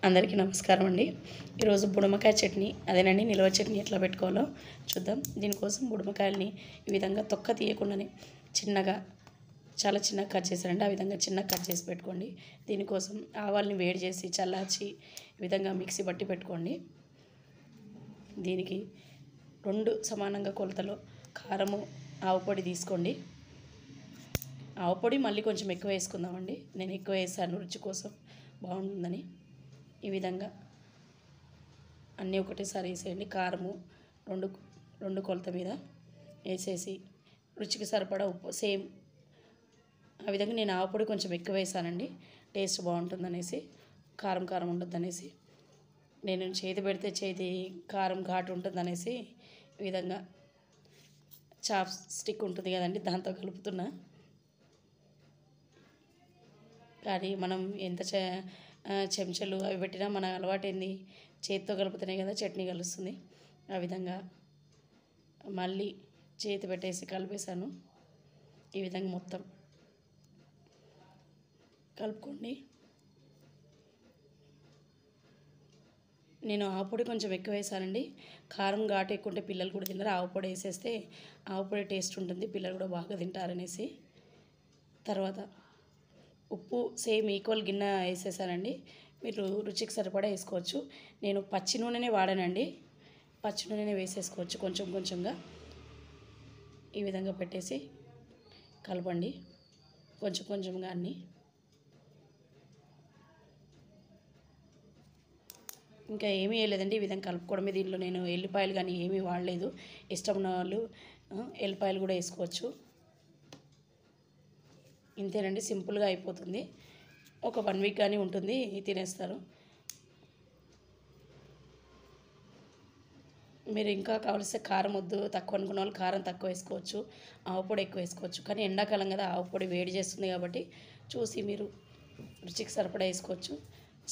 అందరికీ నమస్కారం అండి. ఈరోజు బుడమకాయ చట్నీ అదేనండి నిల్వ చట్నీ ఎట్లా పెట్టుకోవాలో చూద్దాం. దీనికోసం బుడమకాయల్ని ఈ విధంగా తొక్క తీయకుండానే చిన్నగా చాలా చిన్నగా కట్ చేశారండి. ఆ విధంగా చిన్నగా కట్ చేసి పెట్టుకోండి. దీనికోసం ఆవాల్ని వేడి చేసి చల్లార్చి ఈ విధంగా మిక్సీ పట్టి పెట్టుకోండి. దీనికి 2 సమానంగా కొలతలో కారము ఆవు పొడి తీసుకోండి. ఆవు పొడి మళ్ళీ కొంచెం ఎక్కువ వేసుకుందామండి. నేను ఎక్కువ వేసాను రుచి కోసం బాగుంటుందని. ఈ విధంగా అన్నీ ఒకటేసారి వేసేయండి. కారము రెండు కొలత మీద వేసేసి రుచికి సరిపడా ఉప్పు సేమ్ ఆ విధంగా నేను ఆవు పొడి కొంచెం ఎక్కువ వేసానండి. టేస్ట్ బాగుంటుందనేసి, కారం కారం ఉండొద్దనేసి, నేను చేతి పెడితే చేతి కారం ఘాటు ఉంటుందనేసి ఈ విధంగా చాప్ స్టిక్ ఉంటుంది కదండి, దాంతో కలుపుతున్నా. కానీ మనం ఎంత చెంచాలు అవి పెట్టినా మన అలవాటు ఏంది, చేతితో కలుపుతూనే కదా చట్నీ కలుస్తుంది. ఆ విధంగా మళ్ళీ చేతి పెట్టేసి కలిపేసాను. ఈ విధంగా మొత్తం కలుపుకోండి. నేను ఆవు పొడి కొంచెం ఎక్కువ వేసానండి. కారం ఘాటు ఎక్కువ ఉంటే పిల్లలు కూడా తిన్నారు. ఆవు పొడి వేసేస్తే ఆవు పొడి టేస్ట్ ఉంటుంది, పిల్లలు కూడా బాగా తింటారనేసి. తర్వాత ఉప్పు సేమ్ ఈక్వల్ గిన్నె వేసేసానండి. మీరు రుచికి సరిపడా వేసుకోవచ్చు. నేను పచ్చి నూనెనే వాడానండి. పచ్చి నూనెనే వేసేసుకోవచ్చు కొంచెం కొంచెంగా. ఈ విధంగా పెట్టేసి కలపండి కొంచెం కొంచెంగా అన్నీ. ఇంకా ఏమీ వేయలేదండి, ఈ విధంగా కలుపుకోవడమే. దీంట్లో నేను ఎల్లిపాయలు కానీ ఏమీ వాడలేదు. ఇష్టం ఉన్న వాళ్ళు ఎల్లిపాయలు కూడా వేసుకోవచ్చు. ఇంతేనండి, సింపుల్గా అయిపోతుంది. ఒక 1 వీక్ కానీ ఉంటుంది, తినేస్తారు. మీరు ఇంకా కావలిస్తే కారం వద్దు తక్కువ అనుకున్న వాళ్ళు కారం తక్కువ వేసుకోవచ్చు, ఆవు పొడి ఎక్కువ వేసుకోవచ్చు. కానీ ఎండాకాలం కదా, ఆవు పొడి వేడి చేస్తుంది కాబట్టి చూసి మీరు రుచికి సరిపడా వేసుకోవచ్చు.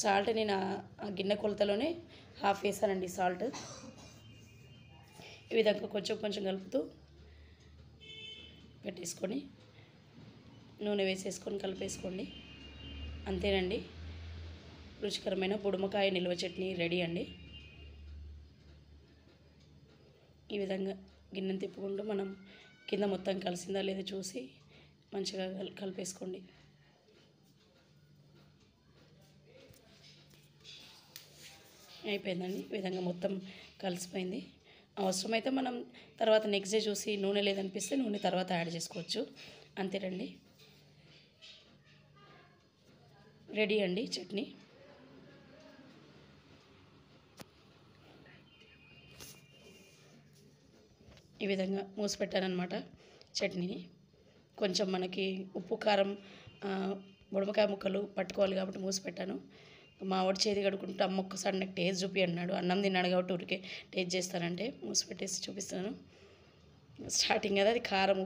సాల్ట్ నేను ఆ గిన్నె కొలతలోనే హాఫ్ వేసానండి సాల్ట్. ఈ విధంగా కొంచెం కొంచెం కలుపుతూ పెట్టేసుకొని నూనె వేసేసుకొని కలిపేసుకోండి. అంతేనండి, రుచికరమైన బుడమకాయ నిల్వ చట్నీ రెడీ అండి. ఈ విధంగా గిన్నెను తిప్పుకుంటూ మనం కింద మొత్తం కలిసిందా లేదా చూసి మంచిగా కలిపేసుకోండి. అయిపోయిందండి, ఈ విధంగా మొత్తం కలిసిపోయింది. అవసరమైతే మనం తర్వాత నెక్స్ట్ డే చూసి నూనె లేదనిపిస్తే నూనె తర్వాత యాడ్ చేసుకోవచ్చు. అంతేనండి, రెడీ అండి చట్నీ. ఈ విధంగా మూసి పెట్టానన్నమాట చట్నీని. కొంచెం మనకి ఉప్పు కారం బుడమకాయ ముక్కలు పట్టుకోవాలి కాబట్టి మూసి పెట్టాను. మా వాడు చేతి కడుక్కుంటే అమ్మ ఒక్కసారి నాకు టేస్ట్ చూపి అన్నాడు. అన్నం తిన్నాడు కాబట్టి ఊరికే టేస్ట్ చేస్తానంటే మూసి పెట్టేసి చూపిస్తాను. స్టార్టింగ్ కదా, అది కారం